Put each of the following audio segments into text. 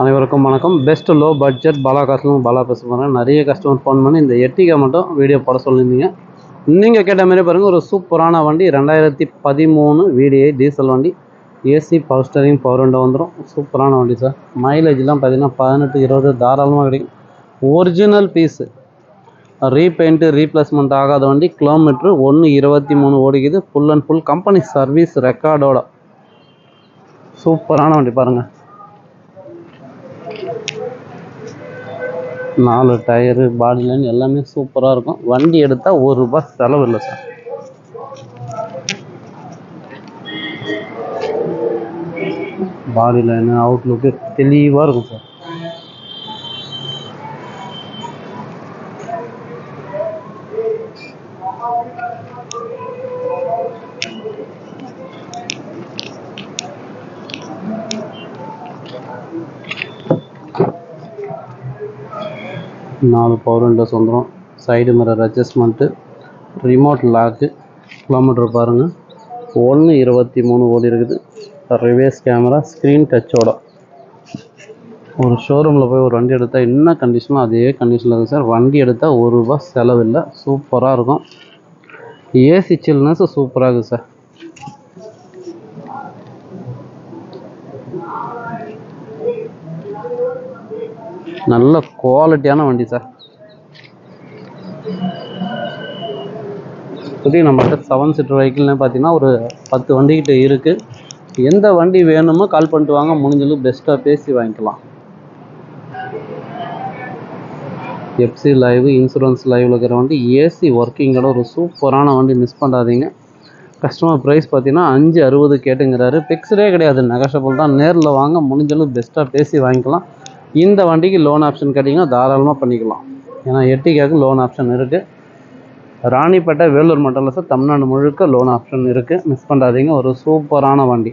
அனைவருக்கும் வணக்கம். Best low budget Bala காசுலும் பாலா பேசுகிறேன். நிறைய கஸ்டமர் ஃபோன் பண்ணி இந்த எர்டிகா மட்டும் வீடியோ போட சொல்லியிருந்தீங்க. நீங்கள் கேட்ட மாதிரி பாருங்கள், ஒரு சூப்பரான வண்டி 2013 VDI டீசல் வண்டி. AC power steering power window வந்துடும். சூப்பரான வண்டி சார். மைலேஜ்லாம் பார்த்தீங்கன்னா 18-20 தாராளமாக கிடைக்கும். ஒரிஜினல் பீஸு, ரீபெயிண்ட்டு ரீப்ளேஸ்மெண்ட் ஆகாத வண்டி. கிலோமீட்ரு 1.23 ஓடிக்குது. Full and full company service ரெக்கார்டோட சூப்பரான வண்டி பாருங்கள். 4 டயரு, பாடி லைன் எல்லாமே சூப்பராக இருக்கும். வண்டி எடுத்தால் ₹1 செலவு இல்லை சார். பாடி லைனு அவுட்லுக்கு தெளிவாக இருக்கும் சார். நாலு பவர் விண்டோஸ் வந்துடும். Side mirror adjustment, remote lock. Kilometre பாருங்கள் 1.23 ஓடி இருக்குது. ரிவேர்ஸ் கேமரா, ஸ்க்ரீன் டச்சோட. ஒரு ஷோரூமில் போய் ஒரு வண்டி எடுத்தால் என்ன கண்டிஷனோ அதே கண்டிஷனில் இருக்குது சார். வண்டி எடுத்தால் ₹1 செலவில்லை. சூப்பராக இருக்கும். ஏசி சில்னஸ் சூப்பராக இருக்குது சார். நல்ல குவாலிட்டியான வண்டி சார். இப்போதைக்கு நம்மகிட்ட 7 சீட்டர் வெஹிக்கிள்னு பார்த்தீங்கன்னா ஒரு 10 வண்டிக்கிட்ட இருக்குது. எந்த வண்டி வேணுமோ கால் பண்ணிட்டு வாங்க, முடிஞ்சளவு பெஸ்ட்டாக பேசி வாங்கிக்கலாம். எஃப்சி லைவ், இன்சூரன்ஸ் லைவில் இருக்கிற வண்டி, ஏசி ஒர்க்கிங்கோட ஒரு சூப்பரான வண்டி. மிஸ் பண்ணாதீங்க. கஸ்டமர் ப்ரைஸ் பார்த்தீங்கன்னா 560 கேட்டுங்கிறாரு. ஃபிக்ஸ்டே கிடையாது, நெகோஷியபிள் தான். நேரில் வாங்க, முடிஞ்சளவு பெஸ்ட்டாக பேசி வாங்கிக்கலாம். இந்த வண்டிக்கு லோன் ஆப்ஷன் கேட்டிங்கன்னா தாராளமாக பண்ணிக்கலாம். ஏன்னா எர்டிகாவுக்கு லோன் ஆப்ஷன் இருக்குது. ராணிப்பேட்டை, வேலூர் மட்டும் இல்லை சார், தமிழ்நாடு முழுக்க லோன் ஆப்ஷன் இருக்குது. மிஸ் பண்ணாதீங்க. ஒரு சூப்பரான வண்டி.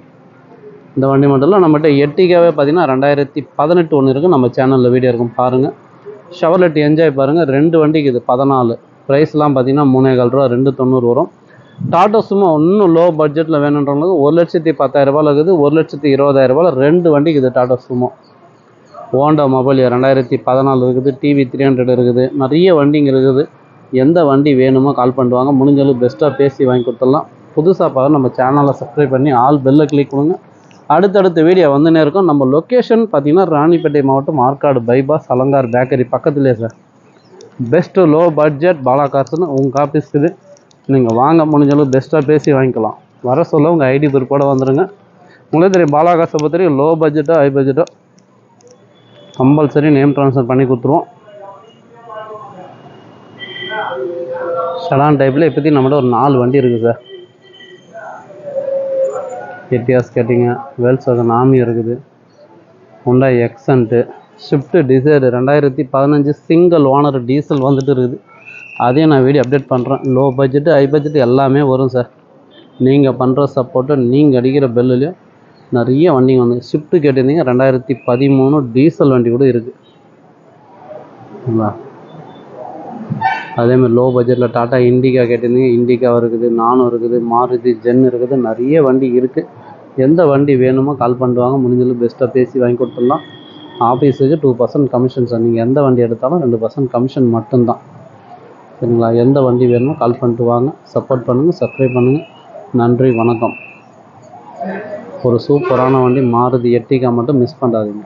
இந்த வண்டி மட்டும் இல்லை, நம்மகிட்ட எர்டிகாவே பார்த்தீங்கன்னா 2018 ஒன்று இருக்குது. நம்ம சேனலில் வீடியோ இருக்கும் பாருங்கள். ஷவர்லெட் என்ஜாய் பாருங்கள். 2 வண்டிக்கு இது 14. ப்ரைஸ்லாம் பார்த்தீங்கன்னா ₹3,400, 290 வரும். டாடா சுமோ இன்னும் லோ பட்ஜெட்டில் வேணுன்றவங்களுக்கு ₹1,10,000 இருக்குது. ₹1,20,000 2 வண்டிக்கு இது டாடா சுமோ. ஹோண்டா மொபைல் 2014 இருக்குது. டிவி 300 இருக்குது. நிறைய வண்டிங்க இருக்குது. எந்த வண்டி வேணுமோ கால் பண்ணுவாங்க, முடிஞ்சளவு பெஸ்ட்டாக பேசி வாங்கி கொடுத்துடலாம். புதுசாக பார்க்க நம்ம சேனலை சப்ஸ்கிரைப் பண்ணி ஆல் பெல்லை கிளிக் பண்ணுங்க. அடுத்தடுத்த வீடியோ வந்துன்னே இருக்கும். நம்ம லொக்கேஷன் பார்த்தீங்கன்னா ராணிப்பேட்டை மாவட்டம், ஆற்காடு பைபாஸ், அலங்கார் பேக்கரி பக்கத்துலேயே sir. Best low budget Bala காசுன்னு உங்கள் ஆஃபீஸ்க்கு நீங்கள் வாங்க, முடிஞ்சளவு பெஸ்ட்டாக பேசி வாங்கிக்கலாம். வர சொல்ல உங்கள் ஐடி ப்ரூஃபோட வந்துடுங்க. உங்களுக்கு தெரியும் பாலா காசை பொறுத்த வரைக்கும் லோ பட்ஜெட்டோ ஹை பட்ஜெட்டோ கம்பல்சரி நேம் ட்ரான்ஸ்ஃபர் பண்ணி கொடுத்துருவோம். ஷடான் டைப்பில் இப்போதைக்கு நம்மகிட்ட ஒரு 4 வண்டி இருக்குது சார். எட்டியாஸ் கேட்டிங்க, வேல்ஸ்வாகன் ஆமி இருக்குது, Hyundai Xcent, Swift Dzire 2015 single owner diesel வந்துட்டு இருக்குது. அதையும் நான் வீடியோ அப்டேட் பண்ணுறேன். லோ பட்ஜெட்டு ஹை பட்ஜெட்டு எல்லாமே வரும் சார். நீங்கள் பண்ணுற சப்போர்ட்டை, நீங்கள் அடிக்கிற பெல்லுலையும் நிறைய வண்டிங்க வந்து. ஷிஃப்ட்டு கேட்டிருந்தீங்க, 2013 டீசல் வண்டி கூட இருக்குது. அதேமாதிரி லோ பட்ஜெட்டில் டாட்டா இண்டிகா கேட்டிருந்தீங்க, இண்டிகா இருக்குது, நானோ இருக்குது, மாருதி ஜென் இருக்குது. நிறைய வண்டி இருக்குது. எந்த வண்டி வேணுமோ கால் பண்ணுவாங்க, முடிஞ்சளவு பெஸ்ட்டாக பேசி வாங்கி கொடுத்துடலாம். ஆஃபீஸுக்கு 2% கமிஷன் சார். நீங்கள் எந்த வண்டி எடுத்தாலும் 2% கமிஷன் மட்டும்தான். சரிங்களா? எந்த வண்டி வேணுமோ கால் பண்ணிட்டு வாங்க. சப்போர்ட் பண்ணுங்கள், சப்ஸ்கிரைப் பண்ணுங்கள். நன்றி, வணக்கம். ஒரு சூப்பரான வண்டி மாருதி எர்டிகா மட்டும் மிஸ் பண்ணாதீங்க.